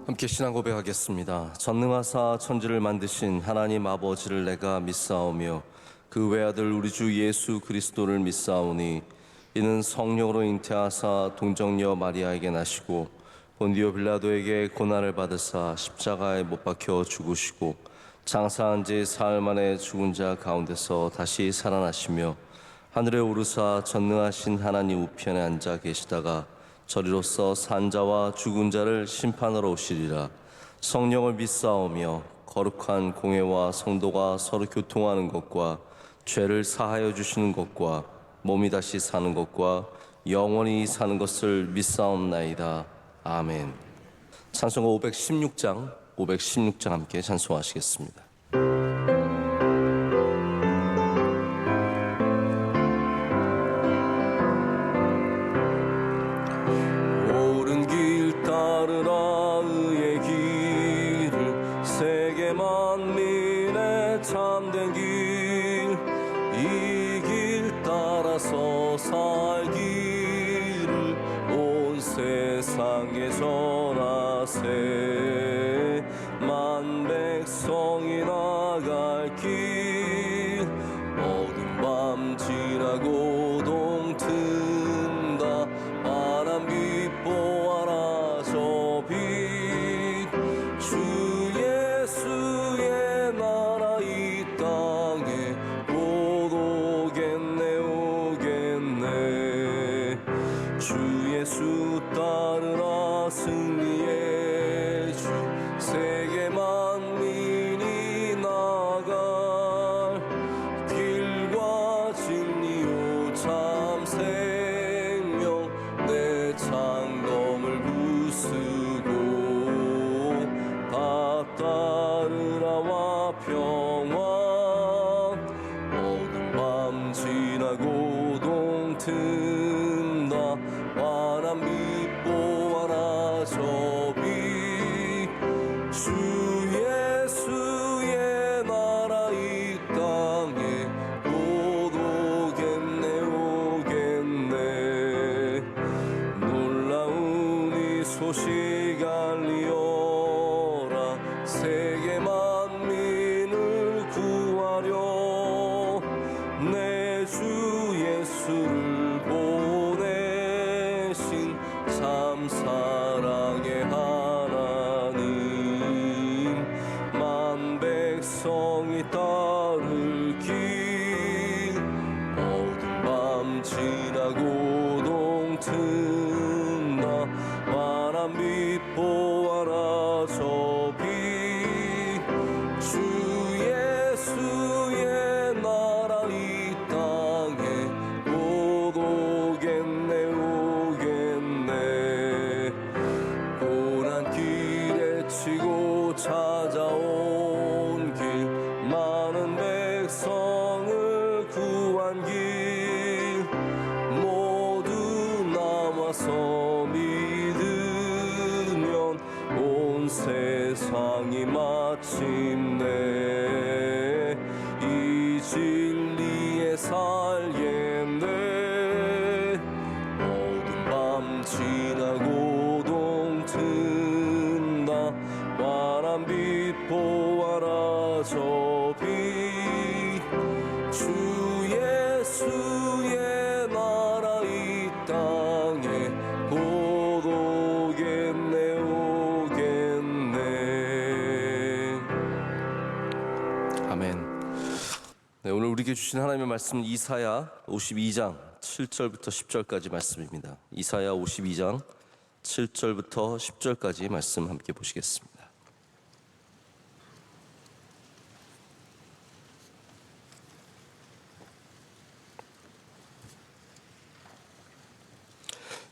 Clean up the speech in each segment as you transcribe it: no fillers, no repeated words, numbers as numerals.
함께 신앙 고백하겠습니다. 전능하사 천지를 만드신 하나님 아버지를 내가 믿사오며 그 외아들 우리 주 예수 그리스도를 믿사오니 이는 성령으로 잉태하사 동정녀 마리아에게 나시고 본디오 빌라도에게 고난을 받으사 십자가에 못 박혀 죽으시고 장사한 지 사흘 만에 죽은 자 가운데서 다시 살아나시며 하늘에 오르사 전능하신 하나님 우편에 앉아 계시다가 저리로서 산자와 죽은 자를 심판하러 오시리라. 성령을 믿사오며 거룩한 공회와 성도가 서로 교통하는 것과 죄를 사하여 주시는 것과 몸이 다시 사는 것과 영원히 사는 것을 믿사옵나이다. 아멘. 찬송가 516장 함께 찬송하시겠습니다. 옳은 길 따르라 의의 길을 세계 만민의 참된 길 이 길 따라서 살기를 온 세상에 전하세 만 백성이 나갈 길 어두운 밤 지나고 동튼다 바람 빛보아라 저 빛 주 예수의 나라 이 땅에 곧 오겠네 오겠네 주 예수 따르라 승리의 주 세계 만민이 나갈 길과 진리요 참 생명 내 창검을 부수고 다 따르라와 평화 어두운 밤 지나고 동튼다 환한 빛 보아라 저 빛 주 예수의 나라 이 땅에 곧 오겠네 오겠네 놀라운 이 소식 알리어라 세계 만민을 구하려 내 주 예수를 보내신 참 사랑의 하나님 만 백성이 따를 길 어두운 밤 지나고 동튼다 환한 빛 보아라 저 빛 주 예수의 나라 이 땅에 곧 오겠네 오겠네 고난 길에 치고 찾아온 길 많은 백성을 구한 길 모두 나와서 믿으면 온 세상이 마침내 이 진리에 살겠네 어두운 밤 지나고 동튼다 환한 빛 보아라 저 빛 주 예수의 나라 이 땅에 곧 오겠네 오겠네. 아멘. 네, 오늘 우리에게 주신 하나님의 말씀은 이사야 52장 7절부터 10절까지 말씀입니다. 이사야 52장 7절부터 10절까지 말씀 함께 보시겠습니다.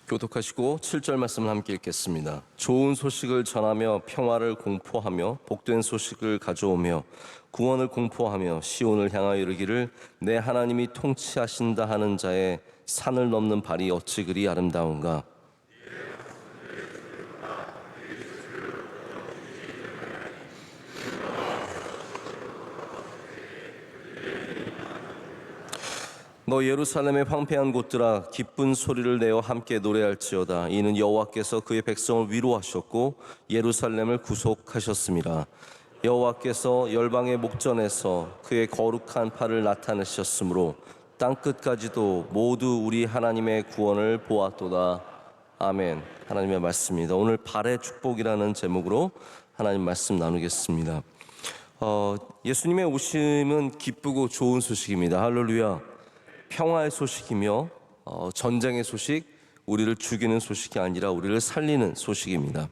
교독하시고 7절 말씀을 함께 읽겠습니다. 좋은 소식을 전하며 평화를 공포하며 복된 소식을 가져오며 구원을 공포하며 시온을 향하여 이르기를 내 하나님이 통치하신다 하는 자의 산을 넘는 발이 어찌 그리 아름다운가. 너 예루살렘의 황폐한 곳들아 기쁜 소리를 내어 함께 노래할지어다. 이는 여호와께서 그의 백성을 위로하셨고 예루살렘을 구속하셨습니다. 여호와께서 열방의 목전에서 그의 거룩한 팔을 나타내셨으므로 땅끝까지도 모두 우리 하나님의 구원을 보았도다. 아멘. 하나님의 말씀입니다. 오늘 발의 축복이라는 제목으로 하나님 말씀 나누겠습니다. 예수님의 오심은 기쁘고 좋은 소식입니다. 할렐루야. 평화의 소식이며 전쟁의 소식, 우리를 죽이는 소식이 아니라 우리를 살리는 소식입니다.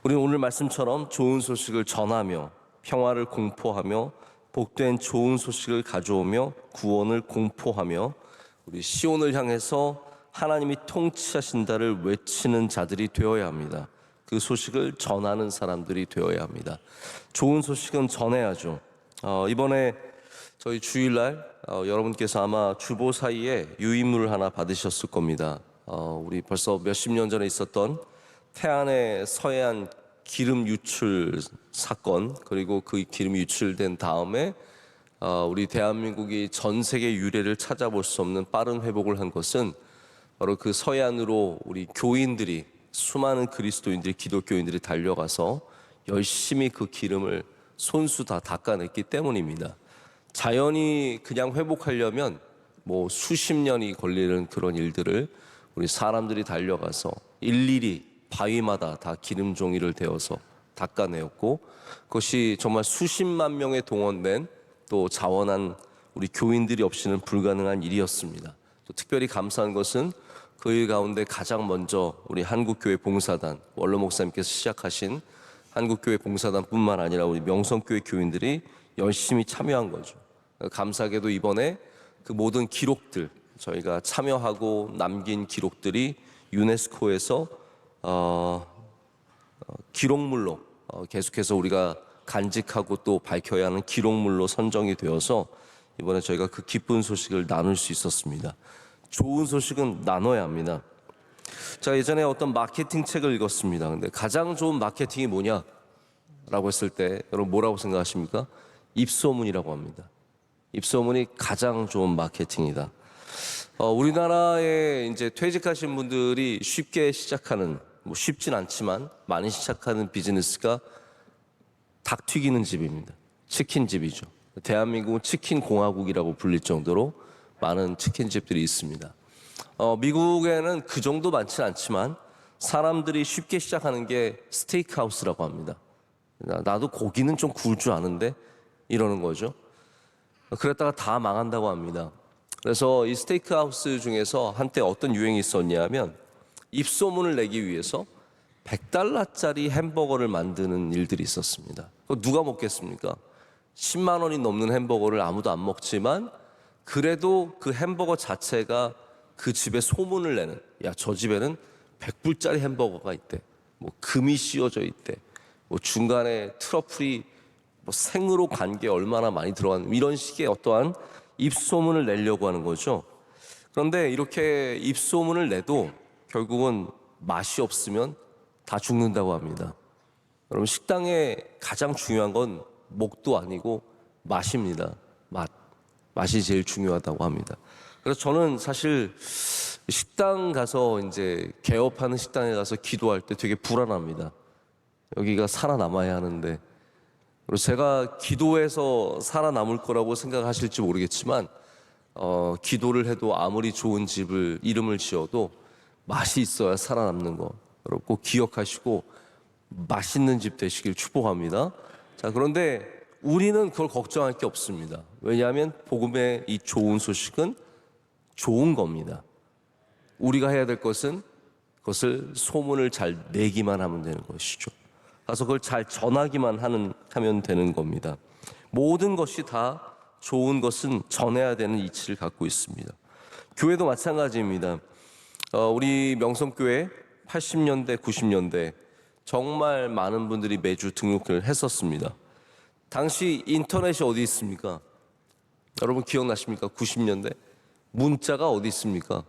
우리는 오늘 말씀처럼 좋은 소식을 전하며 평화를 공포하며 복된 좋은 소식을 가져오며 구원을 공포하며 우리 시온을 향해서 하나님이 통치하신다를 외치는 자들이 되어야 합니다. 그 소식을 전하는 사람들이 되어야 합니다. 좋은 소식은 전해야죠. 이번에 저희 주일날 여러분께서 아마 주보 사이에 유인물을 하나 받으셨을 겁니다. 우리 벌써 몇십 년 전에 있었던 태안의 서해안 기름 유출 사건, 그리고 그 기름이 유출된 다음에 우리 대한민국이 전 세계 유례를 찾아볼 수 없는 빠른 회복을 한 것은 바로 그 서해안으로 우리 교인들이, 수많은 그리스도인들이, 기독교인들이 달려가서 열심히 그 기름을 손수 다 닦아냈기 때문입니다. 자연이 그냥 회복하려면 뭐 수십 년이 걸리는 그런 일들을 우리 사람들이 달려가서 일일이 바위마다 다 기름 종이를 대어서 닦아내었고, 그것이 정말 수십만 명의 동원된 또 자원한 우리 교인들이 없이는 불가능한 일이었습니다. 또 특별히 감사한 것은 그 일 가운데 가장 먼저 우리 한국교회 봉사단, 원로 목사님께서 시작하신 한국교회 봉사단뿐만 아니라 우리 명성교회 교인들이 열심히 참여한 거죠. 감사하게도 이번에 그 모든 기록들, 저희가 참여하고 남긴 기록들이 유네스코에서 기록물로 계속해서 우리가 간직하고 또 밝혀야 하는 기록물로 선정이 되어서 이번에 저희가 그 기쁜 소식을 나눌 수 있었습니다. 좋은 소식은 나눠야 합니다. 제가 예전에 어떤 마케팅 책을 읽었습니다. 근데 가장 좋은 마케팅이 뭐냐라고 했을 때 여러분 뭐라고 생각하십니까? 입소문이라고 합니다. 입소문이 가장 좋은 마케팅이다. 우리나라에 이제 퇴직하신 분들이 쉽게 시작하는, 뭐 쉽진 않지만 많이 시작하는 비즈니스가 닭 튀기는 집입니다. 치킨집이죠. 대한민국은 치킨 공화국이라고 불릴 정도로 많은 치킨집들이 있습니다. 미국에는 그 정도 많지는 않지만 사람들이 쉽게 시작하는 게 스테이크하우스라고 합니다. 나도 고기는 좀 구울 줄 아는데 이러는 거죠. 그랬다가 다 망한다고 합니다. 그래서 이 스테이크하우스 중에서 한때 어떤 유행이 있었냐면 입소문을 내기 위해서 $100짜리 햄버거를 만드는 일들이 있었습니다. 누가 먹겠습니까? 10만 원이 넘는 햄버거를 아무도 안 먹지만 그래도 그 햄버거 자체가 그 집에 소문을 내는, 야, 저 집에는 $100짜리 햄버거가 있대, 뭐 금이 씌워져 있대, 뭐 중간에 트러플이 뭐 생으로 간 게 얼마나 많이 들어간, 이런 식의 어떠한 입소문을 내려고 하는 거죠. 그런데 이렇게 입소문을 내도 결국은 맛이 없으면 다 죽는다고 합니다. 여러분, 식당에 가장 중요한 건 목도 아니고 맛입니다. 맛이 제일 중요하다고 합니다. 그래서 저는 사실 식당 가서 이제 개업하는 식당에 가서 기도할 때 되게 불안합니다. 여기가 살아남아야 하는데, 그리고 제가 기도해서 살아남을 거라고 생각하실지 모르겠지만 기도를 해도 아무리 좋은 집을 이름을 지어도 맛이 있어야 살아남는 거 여러분 꼭 기억하시고 맛있는 집 되시길 축복합니다. 자, 그런데 우리는 그걸 걱정할 게 없습니다. 왜냐하면 복음의 이 좋은 소식은 좋은 겁니다. 우리가 해야 될 것은 그것을 소문을 잘 내기만 하면 되는 것이죠. 가서 그걸 잘 전하기만 하면 되는 겁니다. 모든 것이 다 좋은 것은 전해야 되는 이치를 갖고 있습니다. 교회도 마찬가지입니다. 우리 명성교회 80년대, 90년대 정말 많은 분들이 매주 등록을 했었습니다. 당시 인터넷이 어디 있습니까? 여러분 기억나십니까? 90년대 문자가 어디 있습니까?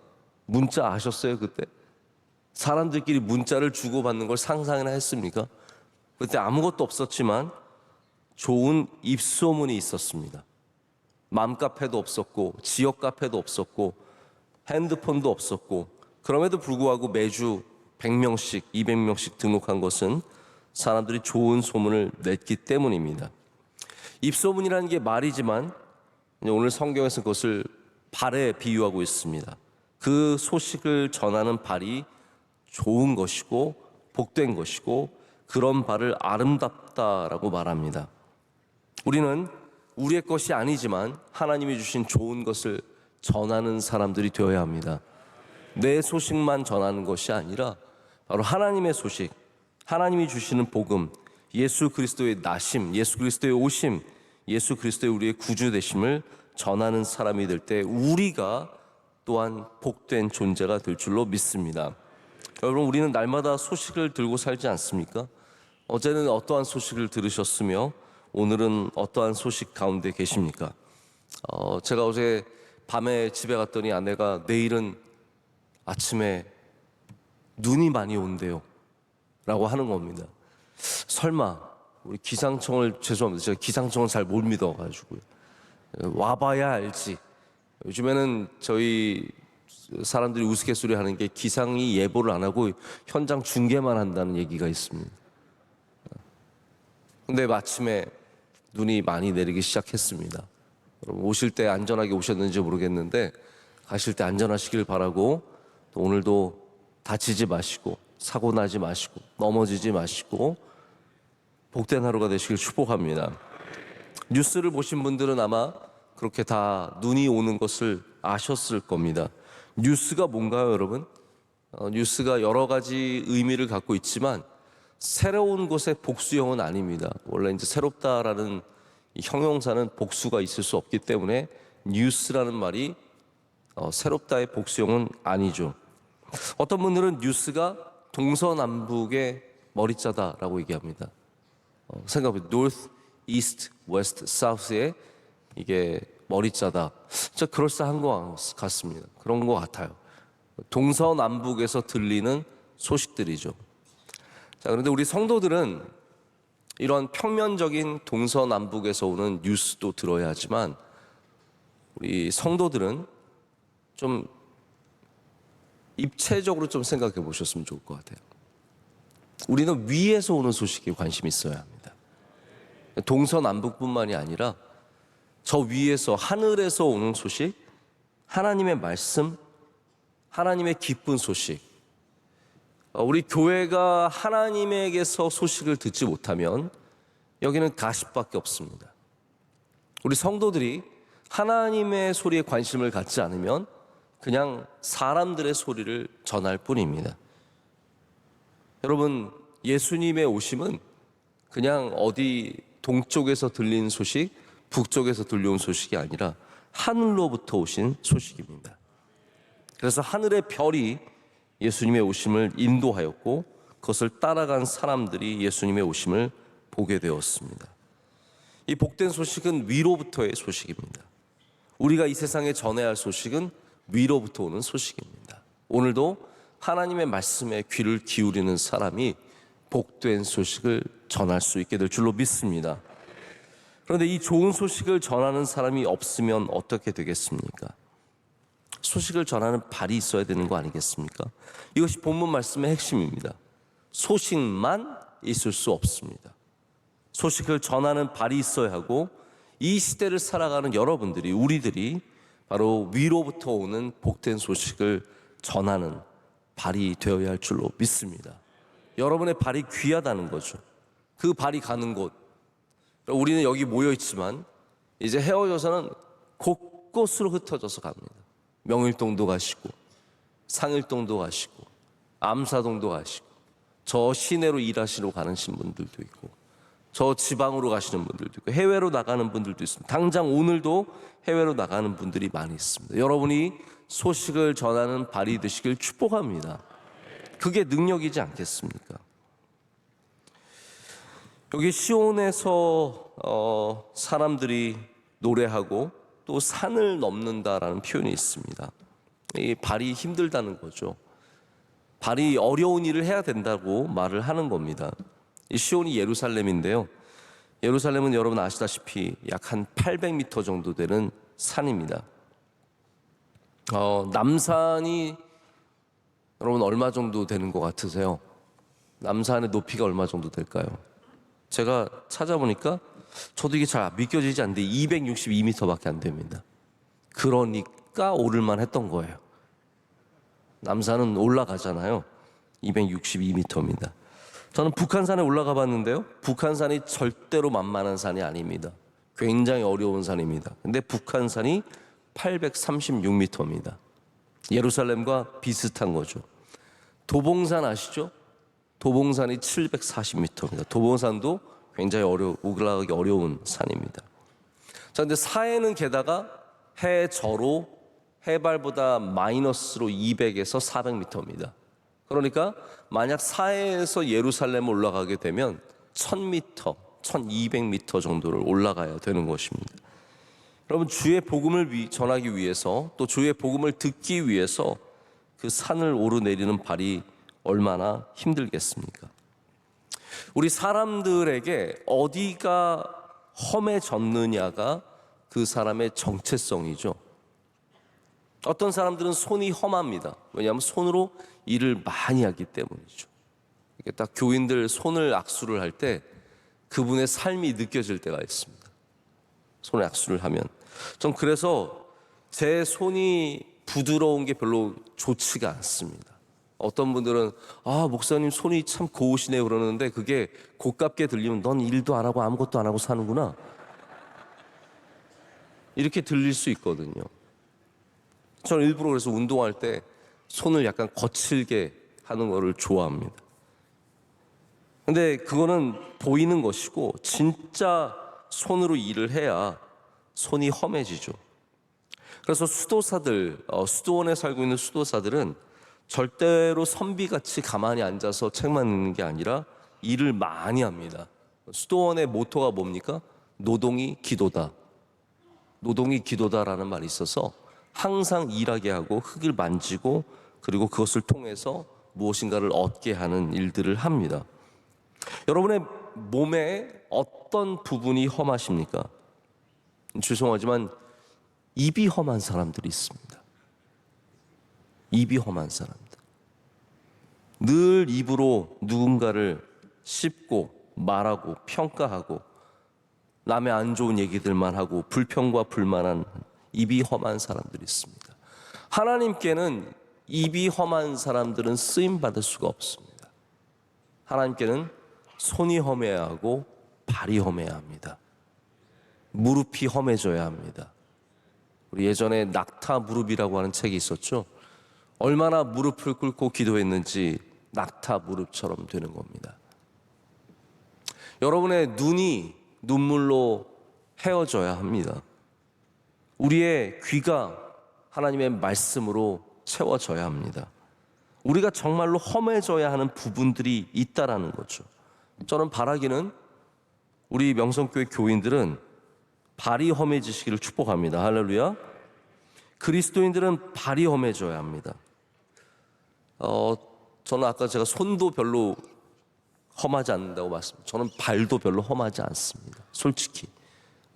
문자 아셨어요 그때? 사람들끼리 문자를 주고받는 걸 상상이나 했습니까? 그때 아무것도 없었지만 좋은 입소문이 있었습니다. 맘카페도 없었고 지역 카페도 없었고 핸드폰도 없었고, 그럼에도 불구하고 매주 100명씩 200명씩 등록한 것은 사람들이 좋은 소문을 냈기 때문입니다. 입소문이라는 게 말이지만 오늘 성경에서 그것을 발에 비유하고 있습니다. 그 소식을 전하는 발이 좋은 것이고 복된 것이고 그런 발을 아름답다라고 말합니다. 우리는 우리의 것이 아니지만 하나님이 주신 좋은 것을 전하는 사람들이 되어야 합니다. 내 소식만 전하는 것이 아니라 바로 하나님의 소식, 하나님이 주시는 복음, 예수 그리스도의 나심, 예수 그리스도의 오심, 예수 그리스도의 우리의 구주 되심을 전하는 사람이 될 때 우리가 또한 복된 존재가 될 줄로 믿습니다. 여러분, 우리는 날마다 소식을 들고 살지 않습니까? 어제는 어떠한 소식을 들으셨으며 오늘은 어떠한 소식 가운데 계십니까? 제가 어제 밤에 집에 갔더니 아내가 내일은 아침에 눈이 많이 온대요 라고 하는 겁니다. 설마 우리 기상청을, 죄송합니다, 제가 기상청을 잘 못 믿어가지고요, 와봐야 알지. 요즘에는 저희 사람들이 우스갯소리 하는 게 기상이 예보를 안 하고 현장 중계만 한다는 얘기가 있습니다. 근데 마침에 눈이 많이 내리기 시작했습니다. 여러분, 오실 때 안전하게 오셨는지 모르겠는데 가실 때 안전하시길 바라고, 또 오늘도 다치지 마시고 사고 나지 마시고 넘어지지 마시고 복된 하루가 되시길 축복합니다. 뉴스를 보신 분들은 아마 그렇게 다 눈이 오는 것을 아셨을 겁니다. 뉴스가 뭔가요, 여러분? 뉴스가 여러 가지 의미를 갖고 있지만 새로운 것의 복수형은 아닙니다. 원래 이제 새롭다라는 이 형용사는 복수가 있을 수 없기 때문에 뉴스라는 말이 새롭다의 복수형은 아니죠. 어떤 분들은 뉴스가 동서남북의 머리자다라고 얘기합니다. 생각해보세요. North, East, West, South의 이게 머리자다. 진짜 그럴싸한 것 같습니다. 그런 것 같아요. 동서남북에서 들리는 소식들이죠. 자, 그런데 우리 성도들은 이런 평면적인 동서남북에서 오는 뉴스도 들어야 하지만 우리 성도들은 좀 입체적으로 좀 생각해 보셨으면 좋을 것 같아요. 우리는 위에서 오는 소식에 관심이 있어야 합니다. 동서남북뿐만이 아니라 저 위에서, 하늘에서 오는 소식, 하나님의 말씀, 하나님의 기쁜 소식. 우리 교회가 하나님에게서 소식을 듣지 못하면 여기는 가십밖에 없습니다. 우리 성도들이 하나님의 소리에 관심을 갖지 않으면 그냥 사람들의 소리를 전할 뿐입니다. 여러분, 예수님의 오심은 그냥 어디 동쪽에서 들린 소식, 북쪽에서 들려온 소식이 아니라 하늘로부터 오신 소식입니다. 그래서 하늘의 별이 예수님의 오심을 인도하였고 그것을 따라간 사람들이 예수님의 오심을 보게 되었습니다. 이 복된 소식은 위로부터의 소식입니다. 우리가 이 세상에 전해야 할 소식은 위로부터 오는 소식입니다. 오늘도 하나님의 말씀에 귀를 기울이는 사람이 복된 소식을 전할 수 있게 될 줄로 믿습니다. 그런데 이 좋은 소식을 전하는 사람이 없으면 어떻게 되겠습니까? 소식을 전하는 발이 있어야 되는 거 아니겠습니까? 이것이 본문 말씀의 핵심입니다. 소식만 있을 수 없습니다. 소식을 전하는 발이 있어야 하고, 이 시대를 살아가는 여러분들이, 우리들이 바로 위로부터 오는 복된 소식을 전하는 발이 되어야 할 줄로 믿습니다. 여러분의 발이 귀하다는 거죠. 그 발이 가는 곳, 우리는 여기 모여 있지만 이제 헤어져서는 곳곳으로 흩어져서 갑니다. 명일동도 가시고 상일동도 가시고 암사동도 가시고 저 시내로 일하시러 가는 분들도 있고 저 지방으로 가시는 분들도 있고 해외로 나가는 분들도 있습니다. 당장 오늘도 해외로 나가는 분들이 많이 있습니다. 여러분이 소식을 전하는 발이 되시길 축복합니다. 그게 능력이지 않겠습니까? 여기 시온에서 사람들이 노래하고 또 산을 넘는다라는 표현이 있습니다. 이 발이 힘들다는 거죠. 발이 어려운 일을 해야 된다고 말을 하는 겁니다. 이 시온이 예루살렘인데요. 예루살렘은 여러분 아시다시피 약 한 800m 정도 되는 산입니다. 남산이 여러분 얼마 정도 되는 것 같으세요? 남산의 높이가 얼마 정도 될까요? 제가 찾아보니까 저도 이게 잘 믿겨지지 않는데 262m밖에 안 됩니다. 그러니까 오를만 했던 거예요. 남산은 올라가잖아요. 262m입니다. 저는 북한산에 올라가 봤는데요. 북한산이 절대로 만만한 산이 아닙니다. 굉장히 어려운 산입니다. 근데 북한산이 836m입니다. 예루살렘과 비슷한 거죠. 도봉산 아시죠? 도봉산이 740m입니다. 도봉산도 굉장히 올라가기 어려운 산입니다. 자, 근데 사해는 게다가 해저로 해발보다 마이너스로 200에서 400m입니다. 그러니까 만약 사해에서 예루살렘 올라가게 되면 1000m, 1200m 정도를 올라가야 되는 것입니다. 여러분, 주의 복음을 전하기 위해서 또 주의 복음을 듣기 위해서 그 산을 오르내리는 발이 얼마나 힘들겠습니까? 우리 사람들에게 어디가 험해졌느냐가 그 사람의 정체성이죠. 어떤 사람들은 손이 험합니다. 왜냐하면 손으로 일을 많이 하기 때문이죠. 이게 딱 교인들 손을 악수를 할 때 그분의 삶이 느껴질 때가 있습니다. 손에 악수를 하면. 전 그래서 제 손이 부드러운 게 별로 좋지가 않습니다. 어떤 분들은 목사님 손이 참 고우시네요 그러는데 그게 고깝게 들리면 넌 일도 안 하고 아무것도 안 하고 사는구나 이렇게 들릴 수 있거든요. 저는 일부러 그래서 운동할 때 손을 약간 거칠게 하는 거를 좋아합니다. 근데 그거는 보이는 것이고 진짜 손으로 일을 해야 손이 험해지죠. 그래서 수도원에 살고 있는 수도사들은 절대로 선비같이 가만히 앉아서 책만 읽는 게 아니라 일을 많이 합니다. 수도원의 모토가 뭡니까? 노동이 기도다. 노동이 기도다라는 말이 있어서 항상 일하게 하고 흙을 만지고 그리고 그것을 통해서 무엇인가를 얻게 하는 일들을 합니다. 여러분의 몸에 어떤 부분이 험하십니까? 죄송하지만 입이 험한 사람들이 있습니다. 입이 험한 사람들. 늘 입으로 누군가를 씹고 말하고 평가하고 남의 안 좋은 얘기들만 하고 불평과 불만한 입이 험한 사람들이 있습니다. 하나님께는 입이 험한 사람들은 쓰임 받을 수가 없습니다. 하나님께는 손이 험해야 하고 발이 험해야 합니다. 무릎이 험해져야 합니다. 우리 예전에 낙타 무릎이라고 하는 책이 있었죠. 얼마나 무릎을 꿇고 기도했는지 낙타 무릎처럼 되는 겁니다. 여러분의 눈이 눈물로 헤어져야 합니다. 우리의 귀가 하나님의 말씀으로 채워져야 합니다. 우리가 정말로 험해져야 하는 부분들이 있다라는 거죠. 저는 바라기는 우리 명성교회 교인들은 발이 험해지시기를 축복합니다. 할렐루야. 그리스도인들은 발이 험해져야 합니다. 저는 아까 제가 손도 별로 험하지 않는다고 말씀드렸죠. 저는 발도 별로 험하지 않습니다. 솔직히.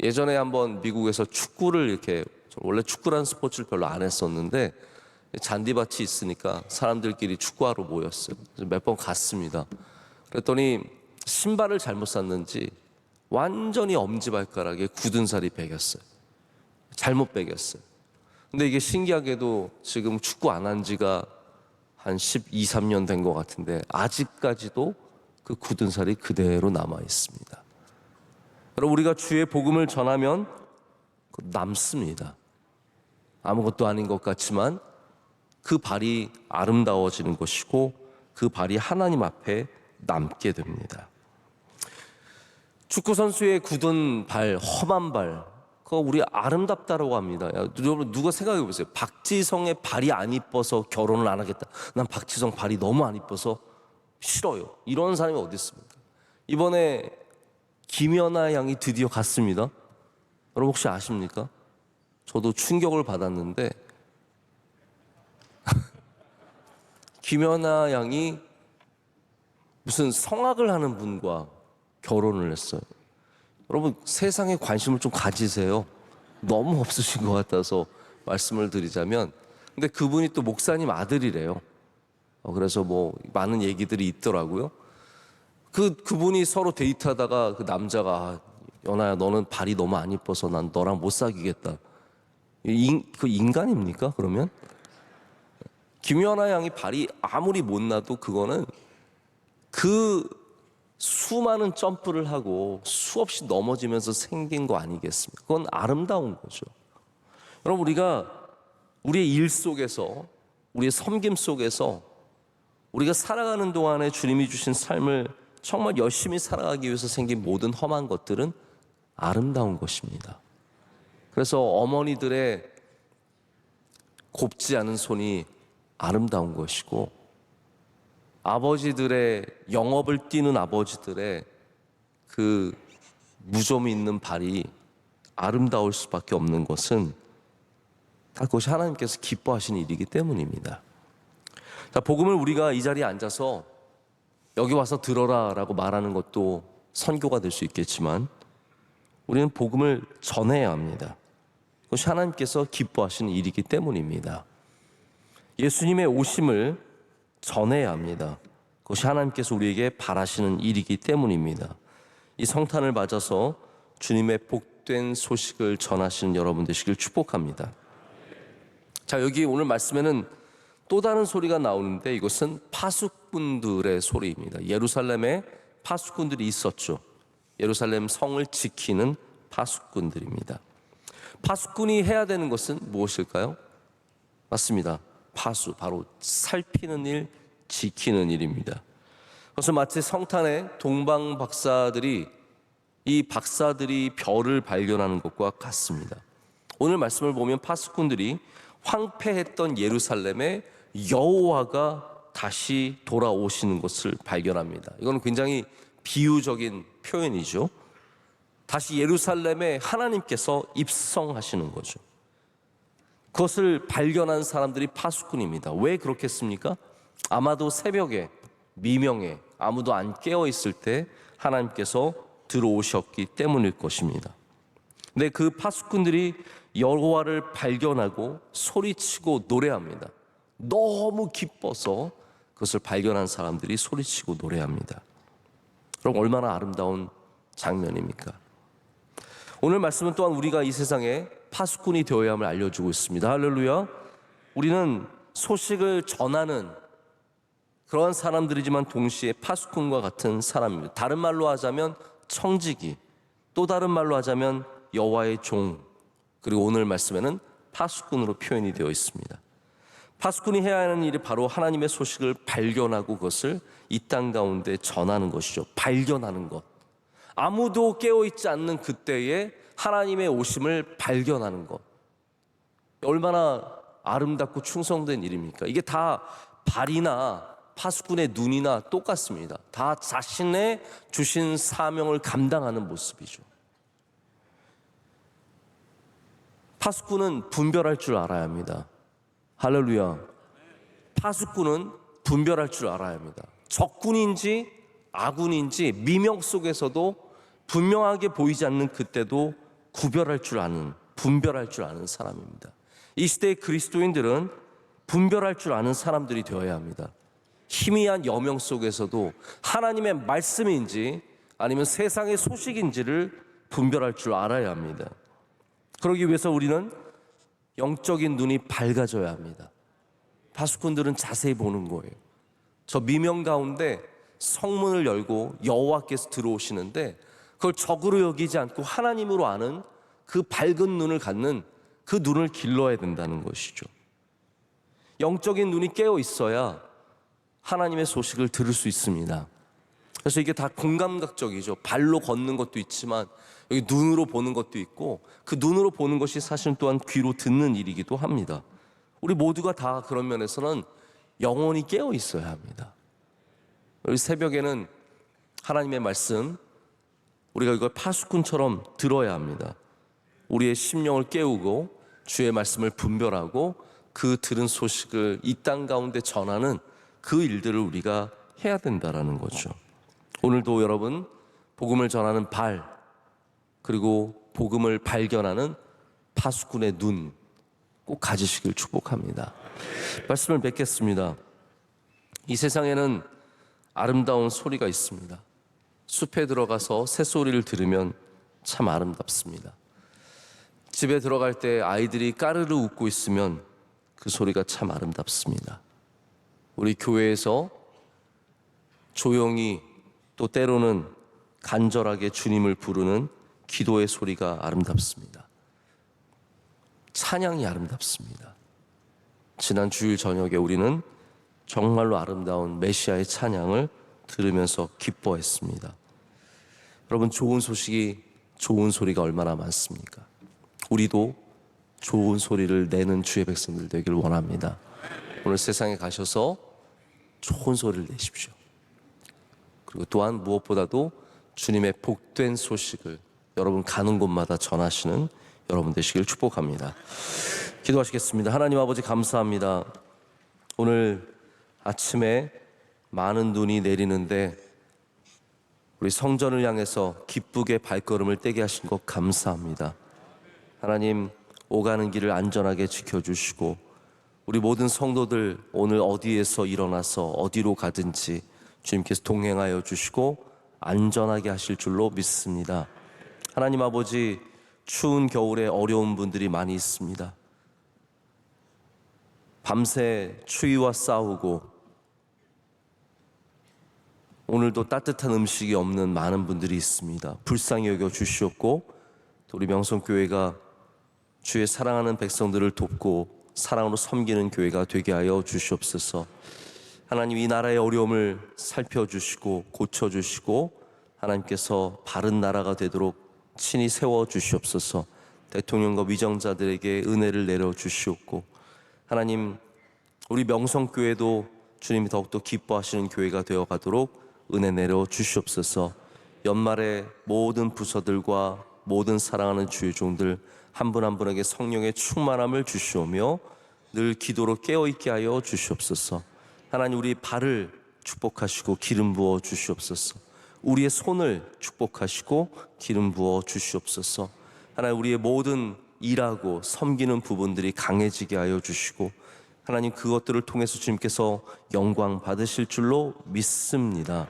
예전에 한번 미국에서 축구를 이렇게, 원래 축구라는 스포츠를 별로 안 했었는데 잔디밭이 있으니까 사람들끼리 축구하러 모였어요. 몇 번 갔습니다. 그랬더니 신발을 잘못 샀는지 완전히 엄지발가락에 굳은 살이 배겼어요. 잘못 배겼어요. 근데 이게 신기하게도 지금 축구 안 한 지가 한 12, 13년 된 것 같은데 아직까지도 그 굳은 살이 그대로 남아 있습니다. 여러분, 우리가 주의 복음을 전하면 남습니다. 아무것도 아닌 것 같지만 그 발이 아름다워지는 것이고 그 발이 하나님 앞에 남게 됩니다. 축구 선수의 굳은 발, 험한 발, 그거 우리 아름답다라고 합니다. 여러분, 누가 생각해 보세요. 박지성의 발이 안 이뻐서 결혼을 안 하겠다. 난 박지성 발이 너무 안 이뻐서 싫어요. 이런 사람이 어디 있습니까? 이번에 김연아 양이 드디어 갔습니다. 여러분 혹시 아십니까? 저도 충격을 받았는데 김연아 양이 무슨 성악을 하는 분과 결혼을 했어요. 여러분 세상에 관심을 좀 가지세요. 너무 없으신 것 같아서 말씀을 드리자면, 근데 그분이 또 목사님 아들이래요. 그래서 뭐 많은 얘기들이 있더라고요. 그분이 서로 데이트하다가 그 남자가 연아야 너는 발이 너무 안 이뻐서 난 너랑 못 사귀겠다. 그 인간입니까 그러면? 김연아 양이 발이 아무리 못나도 그거는 그 수많은 점프를 하고 수없이 넘어지면서 생긴 거 아니겠습니까? 그건 아름다운 거죠. 여러분, 우리가 우리의 일 속에서, 우리의 섬김 속에서 우리가 살아가는 동안에 주님이 주신 삶을 정말 열심히 살아가기 위해서 생긴 모든 험한 것들은 아름다운 것입니다. 그래서 어머니들의 곱지 않은 손이 아름다운 것이고, 아버지들의 영업을 뛰는 아버지들의 그 무좀 있는 발이 아름다울 수밖에 없는 것은 다 그것이 하나님께서 기뻐하시는 일이기 때문입니다. 자, 복음을 우리가 이 자리에 앉아서 여기 와서 들어라 라고 말하는 것도 선교가 될 수 있겠지만, 우리는 복음을 전해야 합니다. 그것이 하나님께서 기뻐하시는 일이기 때문입니다. 예수님의 오심을 전해야 합니다. 그것이 하나님께서 우리에게 바라시는 일이기 때문입니다. 이 성탄을 맞아서 주님의 복된 소식을 전하시는 여러분 되시길 축복합니다. 자, 여기 오늘 말씀에는 또 다른 소리가 나오는데, 이것은 파수꾼들의 소리입니다. 예루살렘에 파수꾼들이 있었죠. 예루살렘 성을 지키는 파수꾼들입니다. 파수꾼이 해야 되는 것은 무엇일까요? 맞습니다. 파수, 바로 살피는 일, 지키는 일입니다. 그래서 마치 성탄에 동방 박사들이, 이 박사들이 별을 발견하는 것과 같습니다. 오늘 말씀을 보면 파수꾼들이 황폐했던 예루살렘에 여호와가 다시 돌아오시는 것을 발견합니다. 이건 굉장히 비유적인 표현이죠. 다시 예루살렘에 하나님께서 입성하시는 거죠. 그것을 발견한 사람들이 파수꾼입니다. 왜 그렇겠습니까? 아마도 새벽에, 미명에 아무도 안 깨어 있을 때 하나님께서 들어오셨기 때문일 것입니다. 근데 그 파수꾼들이 여호와를 발견하고 소리치고 노래합니다. 너무 기뻐서 그것을 발견한 사람들이 소리치고 노래합니다. 그럼 얼마나 아름다운 장면입니까? 오늘 말씀은 또한 우리가 이 세상에 파수꾼이 되어야 함을 알려주고 있습니다. 할렐루야. 우리는 소식을 전하는 그러한 사람들이지만 동시에 파수꾼과 같은 사람입니다. 다른 말로 하자면 청지기, 또 다른 말로 하자면 여호와의 종, 그리고 오늘 말씀에는 파수꾼으로 표현이 되어 있습니다. 파수꾼이 해야 하는 일이 바로 하나님의 소식을 발견하고 그것을 이 땅 가운데 전하는 것이죠. 발견하는 것. 아무도 깨어있지 않는 그때에 하나님의 오심을 발견하는 것. 얼마나 아름답고 충성된 일입니까? 이게 다 발이나 파수꾼의 눈이나 똑같습니다. 다 자신의 주신 사명을 감당하는 모습이죠. 파수꾼은 분별할 줄 알아야 합니다. 할렐루야. 파수꾼은 분별할 줄 알아야 합니다. 적군인지 아군인지 미명 속에서도 분명하게 보이지 않는 그때도 구별할 줄 아는, 분별할 줄 아는 사람입니다. 이 시대의 그리스도인들은 분별할 줄 아는 사람들이 되어야 합니다. 희미한 여명 속에서도 하나님의 말씀인지 아니면 세상의 소식인지를 분별할 줄 알아야 합니다. 그러기 위해서 우리는 영적인 눈이 밝아져야 합니다. 파수꾼들은 자세히 보는 거예요. 저 미명 가운데 성문을 열고 여호와께서 들어오시는데 그걸 적으로 여기지 않고 하나님으로 아는 그 밝은 눈을 갖는 그 눈을 길러야 된다는 것이죠. 영적인 눈이 깨어 있어야 하나님의 소식을 들을 수 있습니다. 그래서 이게 다 공감각적이죠. 발로 걷는 것도 있지만 여기 눈으로 보는 것도 있고, 그 눈으로 보는 것이 사실 또한 귀로 듣는 일이기도 합니다. 우리 모두가 다 그런 면에서는 영혼이 깨어 있어야 합니다. 우리 새벽에는 하나님의 말씀, 우리가 이걸 파수꾼처럼 들어야 합니다. 우리의 심령을 깨우고 주의 말씀을 분별하고 그 들은 소식을 이 땅 가운데 전하는 그 일들을 우리가 해야 된다라는 거죠. 오늘도 여러분 복음을 전하는 발, 그리고 복음을 발견하는 파수꾼의 눈 꼭 가지시길 축복합니다. 말씀을 맺겠습니다. 이 세상에는 아름다운 소리가 있습니다. 숲에 들어가서 새소리를 들으면 참 아름답습니다. 집에 들어갈 때 아이들이 까르르 웃고 있으면 그 소리가 참 아름답습니다. 우리 교회에서 조용히 또 때로는 간절하게 주님을 부르는 기도의 소리가 아름답습니다. 찬양이 아름답습니다. 지난 주일 저녁에 우리는 정말로 아름다운 메시아의 찬양을 들으면서 기뻐했습니다. 여러분, 좋은 소식이 좋은 소리가 얼마나 많습니까? 우리도 좋은 소리를 내는 주의 백성들 되길 원합니다. 오늘 세상에 가셔서 좋은 소리를 내십시오. 그리고 또한 무엇보다도 주님의 복된 소식을 여러분 가는 곳마다 전하시는 여러분 되시길 축복합니다. 기도하시겠습니다. 하나님 아버지, 감사합니다. 오늘 아침에 많은 눈이 내리는데 우리 성전을 향해서 기쁘게 발걸음을 떼게 하신 것 감사합니다. 하나님, 오가는 길을 안전하게 지켜주시고 우리 모든 성도들 오늘 어디에서 일어나서 어디로 가든지 주님께서 동행하여 주시고 안전하게 하실 줄로 믿습니다. 하나님 아버지, 추운 겨울에 어려운 분들이 많이 있습니다. 밤새 추위와 싸우고 오늘도 따뜻한 음식이 없는 많은 분들이 있습니다. 불쌍히 여겨 주시옵고 또 우리 명성교회가 주의 사랑하는 백성들을 돕고 사랑으로 섬기는 교회가 되게 하여 주시옵소서. 하나님, 이 나라의 어려움을 살펴주시고 고쳐주시고 하나님께서 바른 나라가 되도록 친히 세워주시옵소서. 대통령과 위정자들에게 은혜를 내려주시옵고 하나님, 우리 명성교회도 주님이 더욱더 기뻐하시는 교회가 되어가도록 은혜 내려주시옵소서. 연말에 모든 부서들과 모든 사랑하는 주의 종들 한 분 한 분에게 성령의 충만함을 주시오며 늘 기도로 깨어있게 하여 주시옵소서. 하나님, 우리 발을 축복하시고 기름 부어 주시옵소서. 우리의 손을 축복하시고 기름 부어 주시옵소서. 하나님, 우리의 모든 일하고 섬기는 부분들이 강해지게 하여 주시고 하나님, 그것들을 통해서 주님께서 영광 받으실 줄로 믿습니다.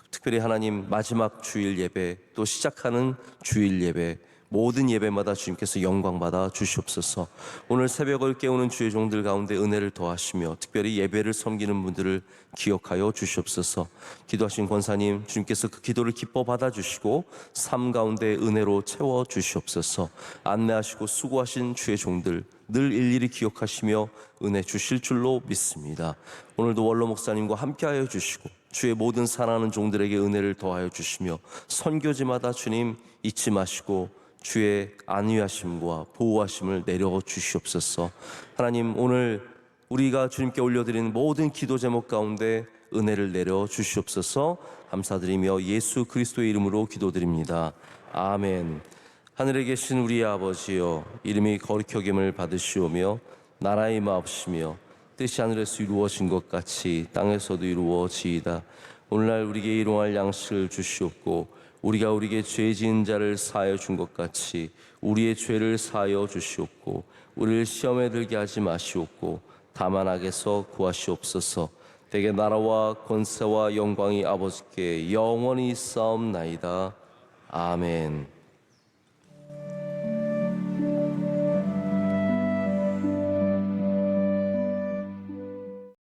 특별히 하나님, 마지막 주일 예배 또 시작하는 주일 예배 모든 예배마다 주님께서 영광 받아 주시옵소서. 오늘 새벽을 깨우는 주의 종들 가운데 은혜를 더하시며 특별히 예배를 섬기는 분들을 기억하여 주시옵소서. 기도하신 권사님, 주님께서 그 기도를 기뻐 받아주시고 삶 가운데 은혜로 채워 주시옵소서. 안내하시고 수고하신 주의 종들 늘 일일이 기억하시며 은혜 주실 줄로 믿습니다. 오늘도 원로 목사님과 함께하여 주시고 주의 모든 사랑하는 종들에게 은혜를 더하여 주시며 선교지마다 주님 잊지 마시고 주의 안위하심과 보호하심을 내려 주시옵소서. 하나님, 오늘 우리가 주님께 올려드리는 모든 기도 제목 가운데 은혜를 내려 주시옵소서. 감사드리며 예수 그리스도의 이름으로 기도드립니다. 아멘. 하늘에 계신 우리 아버지여, 이름이 거룩히 여김을 받으시오며 나라의 마옵시며 뜻이 하늘에서 이루어진 것 같이 땅에서도 이루어지이다. 오늘날 우리에게 일용할 양식을 주시옵고 우리가 우리에게 죄 지은 자를 사하여 준 것 같이 우리의 죄를 사하여 주시옵고 우리를 시험에 들게 하지 마시옵고 다만 악에서 구하시옵소서. 대개 나라와 권세와 영광이 아버지께 영원히 있사옵나이다. 아멘.